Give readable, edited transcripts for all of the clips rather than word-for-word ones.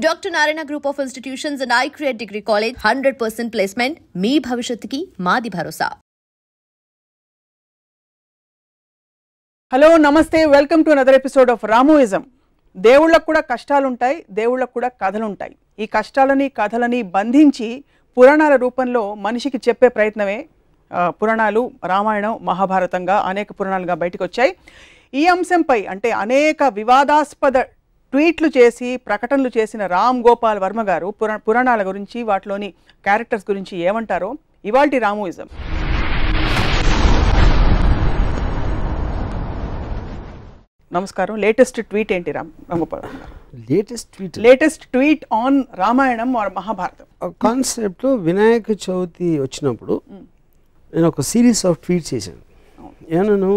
Dr. Narayana Group of Institutions and iCreate Degree College 100% placement. మీ భవిష్యత్తుకి మాది భరోసా. Hello నమస్తే, welcome to another episode of Ramoism. దేవుళ్ళకు కూడా కష్టాలు ఉంటాయి, దేవుళ్ళకు కూడా కథలు ఉంటాయి. ఈ కష్టాలని కథలని బంధించి పురాణాల రూపంలో మనిషికి చెప్పే ప్రయత్నమే పురాణాలు. రామాయణం, మహాభారతంగా అనేక పురాణాలుగా బయటకు వచ్చాయి. ఈ అంశంపై అంటే అనేక వివాదాస్పద ట్వీట్లు చేసి ప్రకటనలు చేసిన రామ్ గోపాల్ వర్మ గారు పురాణాల గురించి, వాటిలోని క్యారెక్టర్స్ గురించి ఏమంటారో ఇవాల్టి రామోయిజం. నమస్కారం. లేటెస్ట్ ట్వీట్ ఏంటి రామ్ గోపాల్ వర్మ గారు? Latest tweet on Ramayanam or Mahabharatam కాన్సెప్ట్లో వినాయక చవితి వచ్చినప్పుడు నేను ఒక సిరీస్ ఆఫ్ ట్వీట్స్ చేశాను. నేను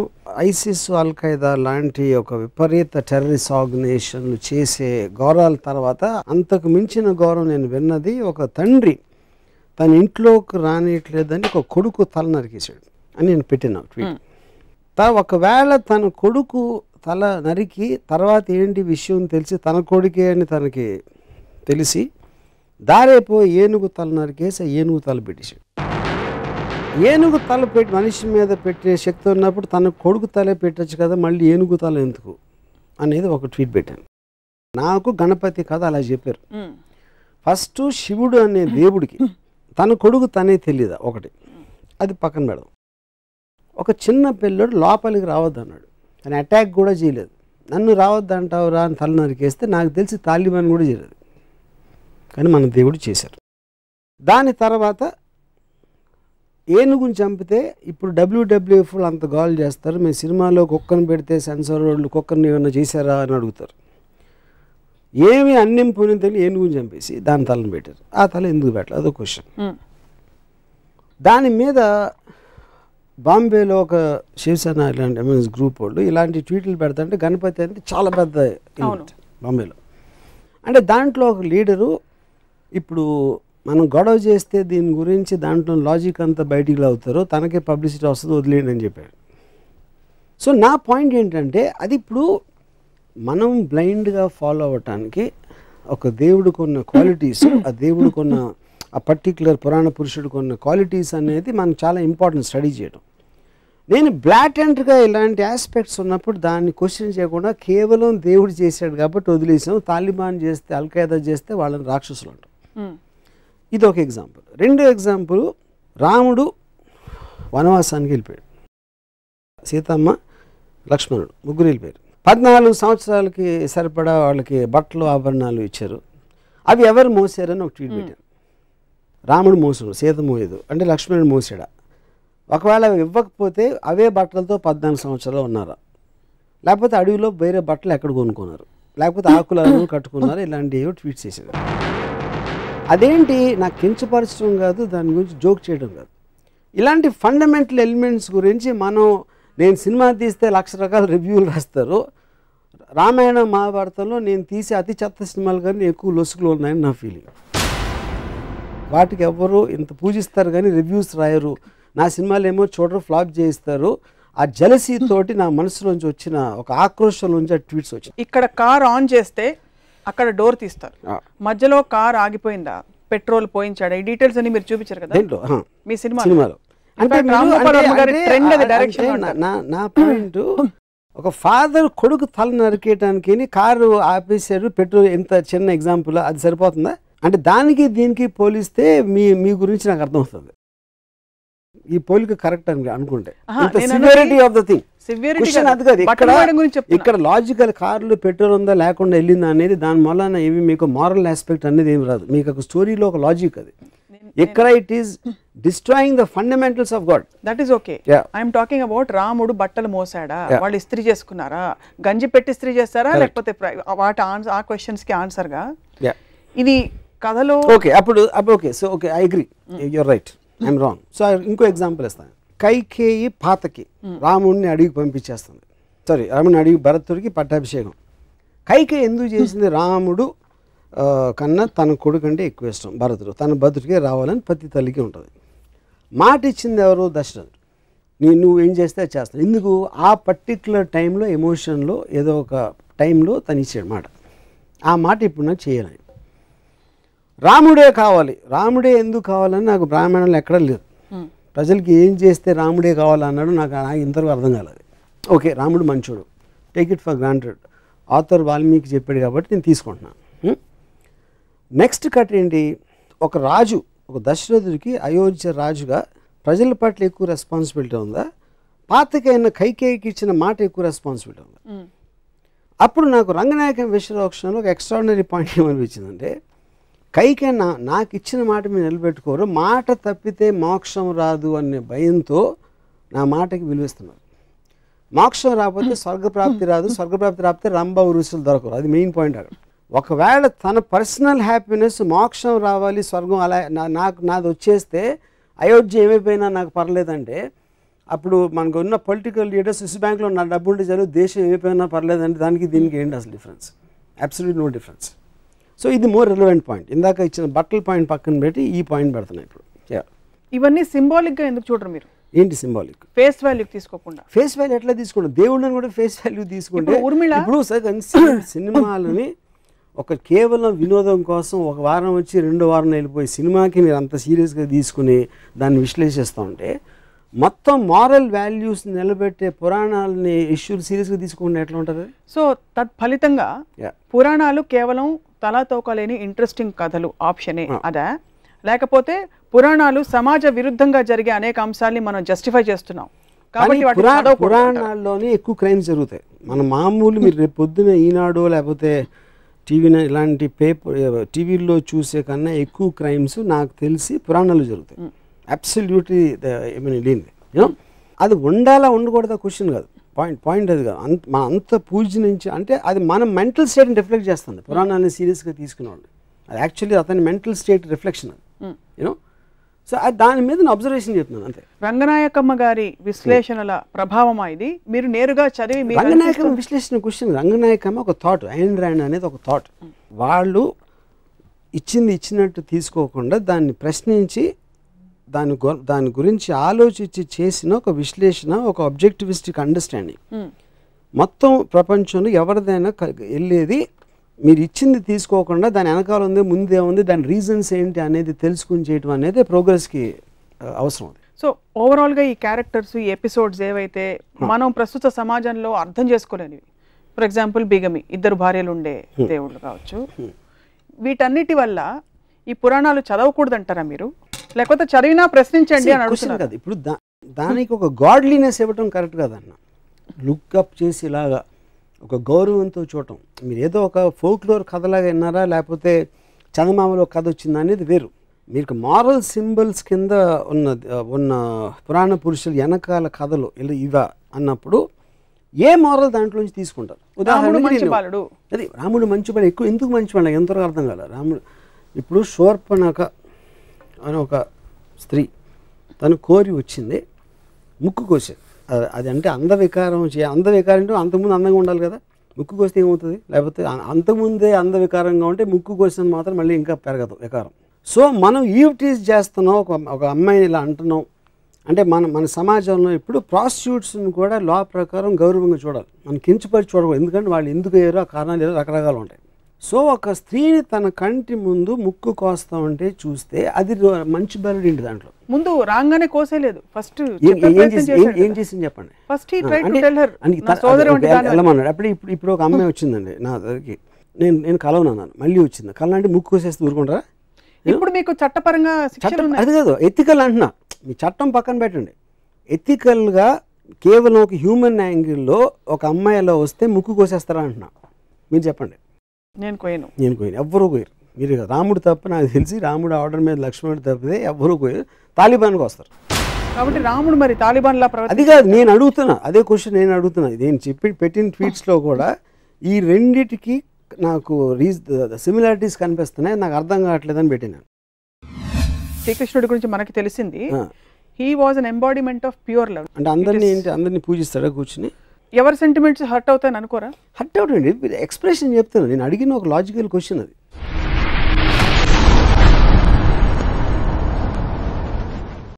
ఐసిస్, అల్ ఖైదా లాంటి ఒక విపరీత టెర్రరిస్ట్ ఆర్గనైజేషన్లు చేసే ఘోరాల తర్వాత అంతకు మించిన ఘోరం నేను విన్నది, ఒక తండ్రి తన ఇంట్లోకి రానియట్లేదని ఒక కొడుకు తల నరికేశాడు అని నేను పెట్టిన ట్వీట్. ఒకవేళ తన కొడుకు తల నరికి తర్వాత ఏంటి విషయం తెలిసి తన కొడుకే అని తనకి తెలిసి దారేపో ఏనుగు తల నరికేసి ఏనుగు తల పెట్టేశాడు. ఏనుగు తల పెట్టి మనిషి మీద పెట్టే శక్తి ఉన్నప్పుడు తన కొడుకు తలే పెట్టచ్చు కదా, మళ్ళీ ఏనుగు తల ఎందుకు అనేది ఒక ట్వీట్ పెట్టాను. నాకు గణపతి కథ అలా చెప్పారు. ఫస్ట్ శివుడు అనే దేవుడికి తన కొడుకు తనే తెలియదా ఒకటి, అది పక్కన పెడదాం. ఒక చిన్న పిల్లడు లోపలికి రావద్దు అన్నాడు, కానీ అటాక్ కూడా చేయలేదు. నన్ను రావద్దు అంటావు రా అని తల నరికేస్తే నాకు తెలిసి తాలిబాన్ కూడా చేయలేదు, కానీ మన దేవుడు చేశారు. దాని తర్వాత ఏనుగుని చంపితే ఇప్పుడు WWF అంత గోల్ చేస్తారు, మేము సినిమాలో కుక్కను పెడితే సెన్సార్ వాళ్ళు కుక్కర్ని ఏమన్నా చేశారా అని అడుగుతారు. ఏమి అన్నం పోయిన తెలియదు, ఏనుగుని చంపేసి దాని తలను పెట్టారు. ఆ తల ఎందుకు పెట్టలేదు అదో క్వశ్చన్. దాని మీద బాంబేలో ఒక శివసేన ఇలాంటి ఎంఎస్ గ్రూప్ వాళ్ళు ఇలాంటి ట్వీట్లు పెడతాంటే గణపతి అనేది చాలా పెద్ద ఈవెంట్ బాంబేలో. అంటే దాంట్లో ఒక లీడరు ఇప్పుడు మనం గొడవ చేస్తే దీని గురించి దాంట్లో లాజిక్ అంతా బయటికి అవుతారో తనకే పబ్లిసిటీ వస్తుంది, వదిలేయండి అని చెప్పాడు. సో నా పాయింట్ ఏంటంటే అది ఇప్పుడు మనం బ్లైండ్గా ఫాలో అవ్వటానికి ఒక దేవుడికి ఉన్న క్వాలిటీస్, ఆ దేవుడికి ఉన్న ఆ పర్టిక్యులర్ పురాణ పురుషుడికి ఉన్న క్వాలిటీస్ అనేది మనకు చాలా ఇంపార్టెంట్ స్టడీ చేయడం. నేను బ్లాటెంట్గా ఇలాంటి ఆస్పెక్ట్స్ ఉన్నప్పుడు దాన్ని క్వశ్చన్ చేయకుండా కేవలం దేవుడు చేశాడు కాబట్టి వదిలేసాం, తాలిబాన్ చేస్తే అల్ ఖైదా చేస్తే వాళ్ళని రాక్షసులు అంటాం. ఇది ఒక ఎగ్జాంపుల్. రెండో ఎగ్జాంపుల్, రాముడు వనవాసానికి వెళ్ళిపోయాడు, సీతమ్మ లక్ష్మణుడు ముగ్గురు వెళ్ళిపోయారు. 14 సంవత్సరాలకి సరిపడా వాళ్ళకి బట్టలు ఆభరణాలు ఇచ్చారు. అవి ఎవరు మోసారని ఒక ట్వీట్ పెట్టాను. రాముడు మోసాడు, సీత మోయదు అంటే లక్ష్మణుడు మోసాడా? ఒకవేళ ఇవ్వకపోతే అవే బట్టలతో 14 సంవత్సరాలు ఉన్నారా? లేకపోతే అడవిలో వేరే బట్టలు ఎక్కడ కొనుక్కున్నారు? లేకపోతే ఆకులను కట్టుకున్నారు? ఇలాంటివి ట్వీట్ చేశారు. అదేంటి నాకు కించపరచడం కాదు, దాని గురించి జోక్ చేయడం కాదు. ఇలాంటి ఫండమెంటల్ ఎలిమెంట్స్ గురించి నేను సినిమా తీస్తే 1,00,000 రకాల రివ్యూలు రాస్తారు. రామాయణ మహాభారతంలో నేను తీసే అతి చెత్త సినిమాలు కానీ ఎక్కువ లొసుగులు ఉన్నాయని నా ఫీలింగ్. వాటికి ఎవరు ఇంత పూజిస్తారు కానీ రివ్యూస్ రాయరు. నా సినిమాలు ఏమో చూడరు, ఫ్లాప్ చేయిస్తారు. ఆ జలసీ తోటి నా మనసులోంచి వచ్చిన ఒక ఆక్రోషం నుంచి ఆ ట్వీట్స్ వచ్చాయి. ఇక్కడ కార్ ఆన్ చేస్తే అక్కడ డోర్ తీస్తారు, మధ్యలో కార్ ఆగిపోయిందా, పెట్రోల్ పోయించాడా, ఈ డీటెయిల్స్ అన్ని మీరు చూపించారు కదా మీ సినిమాలో. నా పాయింట్, ఒక ఫాదర్ కొడుకు తల నరికేయటానికి కారు ఆపేశాడు, పెట్రోల్, ఎంత చిన్న ఎగ్జాంపుల్, అది సరిపోతుందా? అంటే దానికి దీనికి పోలిస్తే మీ గురించి నాకు అర్థమవుతుంది. ఈ పోలిక కరెక్ట్ అని అనుకుంటే ఇక్కడ లాజికల్ కార్లు పెట్రోల్ ఉందా లేకుండా వెళ్ళిందా అనేది దాని వలన ఏమి మీకు మారల్ ఆస్పెక్ట్ అనేది ఏమి రాదు. మీకు ఒక స్టోరీలో ఒక లాజిక్ అది. ఇక్కడ it is destroying the fundamentals of God. That is okay. I'm talking about రాముడు బట్టలు మోసాడా, వాళ్ళు ఇస్త్రీ చేసుకున్నారా, గంజి పెట్టి ఇస్త్రీ చేస్తారా, లేకపోతే వాటి ఆ క్వశ్చన్స్ కి ఆన్సర్ గా ఇది కథలో ఓకే. అప్పుడు okay, so okay, I agree, you're right, I'm wrong. So ఇంకో ఎగ్జాంపుల్ ఇస్తాను. కైకేయి పాతకి రాముడిని అడిగి పంపించేస్తుంది, రాముడిని అడిగి భరతుడికి పట్టాభిషేకం. కైకేయి ఎందుకు చేసింది? రాముడు కన్నా తన కొడుకు అంటే ఎక్కువ ఇష్టం భరతుడు, తన భరతుడికే రావాలని ప్రతి తల్లికి ఉంటుంది. మాట ఇచ్చింది ఎవరు? దశరథుడు. నువ్వేం చేస్తే అది చేస్తాను. ఎందుకు? ఆ పర్టిక్యులర్ టైంలో ఎమోషన్లో ఏదో ఒక టైంలో తను ఇచ్చాడు మాట. ఆ మాట ఇప్పుడు నాకు చేయాలని. రాముడే కావాలి, రాముడే ఎందుకు కావాలని నాకు బ్రాహ్మణంలో ఎక్కడా లేదు. ప్రజలకి ఏం చేస్తే రాముడే కావాలన్నాడు నాకు ఇంతవరకు అర్థం కాలేదు. ఓకే, రాముడు మంచోడు, take it for granted, author Valmiki చెప్పాడు కాబట్టి నేను తీసుకుంటున్నాను. నెక్స్ట్ కట్ ఏంటి, ఒక రాజు, ఒక దశరథుడికి అయోధ్య రాజుగా ప్రజల పట్ల ఎక్కువ రెస్పాన్సిబిలిటీ ఉందా, పాతకైన కైకేయికి ఇచ్చిన మాట ఎక్కువ రెస్పాన్సిబిలిటీ ఉందా? అప్పుడు నాకు రంగనాయకం విశ్వరోక్షణలో ఒక ఎక్స్ట్రాడినరీ పాయింట్ ఏమనిపించిందంటే, కైకే నాకు ఇచ్చిన మాట మీరు నిలబెట్టుకోరు, మాట తప్పితే మోక్షం రాదు అనే భయంతో నా మాటకి విలువిస్తున్నారు. మోక్షం రాకపోతే స్వర్గప్రాప్తి రాదు, స్వర్గప్రాప్తి రాకపోతే రంభ ఉరుసులు దొరకరు. అది మెయిన్ పాయింట్ అక్కడ. ఒకవేళ తన పర్సనల్ హ్యాపీనెస్ మోక్షం రావాలి, స్వర్గం అలా నాది వచ్చేస్తే అయోధ్య ఏమైపోయినా నాకు పర్లేదంటే, అప్పుడు మనకు ఉన్న పొలిటికల్ లీడర్స్ స్విస్ బ్యాంక్లో నా డబ్బు ఉంటే చాలు, దేశం ఏమైపోయినా పర్లేదంటే దానికి దీనికి ఏంటి అసలు difference? Absolute no difference. So ఇది మోర్ రిలవెంట్ పాయింట్. ఇందాక ఇచ్చిన బట్టల పాయింట్ పక్కన పెట్టి ఈ పాయింట్ పెడుతున్నాయి ఇప్పుడు. ఇవన్నీ సింబాలిక్గా ఎందుకు చూడరు మీరు? ఏంటి సింబాలిక్? ఫేస్ వాల్యూ తీసుకోకుండా. ఫేస్ వాల్యూ ఎట్లా తీసుకుంటాం? దేవుళ్ళని కూడా ఫేస్ వాల్యూ తీసుకుంటే ఇప్పుడు సినిమాలని ఒక కేవలం వినోదం కోసం ఒక వారం వచ్చి 2వ వారం వెళ్ళిపోయి సినిమాకి మీరు అంత సీరియస్గా తీసుకుని దాన్ని విశ్లేషిస్తూ ఉంటే, మొత్తం మారల్ వాల్యూస్ నిలబెట్టే పురాణాలని ఇష్యూలు సీరియస్గా తీసుకుంటే ఎట్లా ఉంటుంది? సో తత్ఫలితంగా పురాణాలు కేవలం తలాతోకలేని ఇంట్రెస్టింగ్ కథలు ఆప్షనే అదా, లేకపోతే పురాణాలు సమాజ విరుద్ధంగా జరిగే అనేక అంశాలని మనం జస్టిఫై చేస్తున్నాం కాబట్టి పురాణాల్లోనే ఎక్కువ క్రైమ్స్ జరుగుతాయి. మన మామూలు మీరు రేపు పొద్దున ఈనాడు లేకపోతే టీవీ ఇలాంటి టీవీల్లో చూసే కన్నా ఎక్కువ క్రైమ్స్ నాకు తెలిసి పురాణాలు జరుగుతాయి. అబ్సల్యూట్లీ లేనిది. అది ఉండాలా ఉండకూడదా క్వశ్చన్ కాదు, పాయింట్ అది కాదు. మన అంత పూజ నుంచి అంటే అది మన మెంటల్ స్టేట్ని రిఫ్లెక్ట్ చేస్తుంది. పురాణాన్ని సీరియస్గా తీసుకునేవాళ్ళు అది యాక్చువల్లీ అతని మెంటల్ స్టేట్ రిఫ్లెక్షన్ అది. యూనో, సో దాని మీద నేను అబ్జర్వేషన్ చెప్తున్నాను అంతే. రంగనాయకమ్మ గారి విశ్లేషణల ప్రభావం ఇది మీరు నేరుగా చదివి. రంగనాయకమ్మ విశ్లేషణ క్వశ్చన్, రంగనాయకమ్మ ఒక థాట్, ఐన్ ర్యాండ్ అనేది ఒక థాట్. వాళ్ళు ఇచ్చినట్టు తీసుకోకుండా దాన్ని ప్రశ్నించి దాని గురించి ఆలోచించి చేసిన ఒక విశ్లేషణ, ఒక ఆబ్జెక్టివిస్టిక్ అండర్స్టాండింగ్. మొత్తం ప్రపంచంలో ఎవరిదైనా వెళ్ళేది మీరు ఇచ్చింది తీసుకోకుండా దాని వెనకాల ఉంది, ముందే ఉంది, దాని రీజన్స్ ఏంటి అనేది తెలుసుకుని చేయటం అనేది ప్రోగ్రెస్కి అవసరం. సో ఓవరాల్గా ఈ క్యారెక్టర్స్, ఈ ఎపిసోడ్స్ ఏవైతే మనం ప్రస్తుత సమాజంలో అర్థం చేసుకోలేనివి, ఫర్ ఎగ్జాంపుల్ బిగమి, 2 భార్యలు ఉండే దేవుళ్ళు కావచ్చు, వీటన్నిటి వల్ల ఈ పురాణాలు చదవకూడదు అంటారా మీరు, లేకపోతే చదివినా ప్రశ్నించండి అని అడుగుతున్నారు కదా? ఇప్పుడు దానికి ఒక గాడ్లీనెస్ ఇవ్వటం కరెక్ట్ కాదన్న. లుక్అప్ చేసి ఇలాగా ఒక గౌరవంతో చూడటం. మీరు ఏదో ఒక ఫోక్లోర్ కథలాగా విన్నారా, లేకపోతే చందమామలో కథ వచ్చిందా అనేది వేరు. మీకు మారల్ సింబల్స్ కింద ఉన్న పురాణ పురుషులు వెనకాల కథలు ఇవా అన్నప్పుడు ఏ మారల్ దాంట్లోంచి తీసుకుంటారు? ఉదాహరణకి అది రాముడు మంచివాడు, ఎక్కువ ఎందుకు మంచివాడు ఎంతవరకు అర్థం కాదు. రాముడు ఇప్పుడు శూర్పణఖ అని ఒక స్త్రీ, తను కోరి వచ్చింది, ముక్కు కోసేది. అది అంటే అందవికారం అంటే అంతకుముందు అందంగా ఉండాలి కదా, ముక్కు కోస్తే ఏమవుతుంది? లేకపోతే అంతకుముందే అందవికారంగా ఉంటే ముక్కు కోసిన మాత్రం మళ్ళీ ఇంకా పెరగదు వికారం. సో మనం ఈవ్టీజ్ చేస్తున్నాం, ఒక అమ్మాయిని ఇలా అంటున్నాం అంటే మన సమాజంలో ఇప్పుడు ప్రాస్టిట్యూట్స్ని కూడా లా ప్రకారం గౌరవంగా చూడాలి, మనం కించపరిచి చూడకూడదు. ఎందుకంటే వాళ్ళు ఎందుకు అయ్యారో ఆ కారణాలు ఏదో రకరకాలు ఉంటాయి. సో ఒక స్త్రీని తన కంటి ముందు ముక్కు కోస్తా ఉంటే చూస్తే అది మంచి బలడు ఏంటి? దాంట్లో ముందు రాగానే కోసేలేదు, ఫస్ట్ ఏం చేసింది చెప్పండి. వెళ్ళమన్నాడు. అప్పుడు ఇప్పుడు ఒక అమ్మాయి వచ్చిందండి నా దగ్గరికి, నేను కలవనన్నాను, మళ్ళీ వచ్చింది కలంటే ముక్కు కోసేస్తే ఊరుకుంటారా? ఇప్పుడు మీకు చట్టపరంగా అది కాదు, ఎథికల్ అంటున్నా. మీ చట్టం పక్కన పెట్టండి, ఎథికల్గా కేవలం ఒక హ్యూమన్ యాంగిల్లో ఒక అమ్మాయిలో వస్తే ముక్కు కోసేస్తారా అంటున్నా. మీరు చెప్పండి. నేను కోయను, ఎవ్వరూ కోయరు. మీరు రాముడు తప్ప నాకు తెలిసి రాముడు ఆర్డర్ మీద లక్ష్మణుడు తప్పితే ఎవ్వరూ కోయరు. తాలిబాన్కి వస్తారు కాబట్టి రాముడు మరి తాలిబాన్ లా అది కాదు నేను అడుగుతున్నా, అదే క్వశ్చన్ నేను అడుగుతున్నా. నేను పెట్టిన ట్వీట్స్లో కూడా ఈ రెండిటికి నాకు సిమిలారిటీస్ కనిపిస్తున్నాయి, నాకు అర్థం కావట్లేదని పెట్టినాను. శ్రీకృష్ణుడి గురించి మనకి తెలిసింది, he was an embodiment of pure love. అంటే అందరినీ పూజిస్తాడా కూర్చుని? ఎవరి సెంటిమెంట్స్ హర్ట్ అవుతాయని అనుకోరా? హర్ట్ అవుతుంది ఎక్స్ప్రెషన్ చెప్తాను. నేను అడిగిన ఒక లాజికల్ క్వశ్చన్ అది.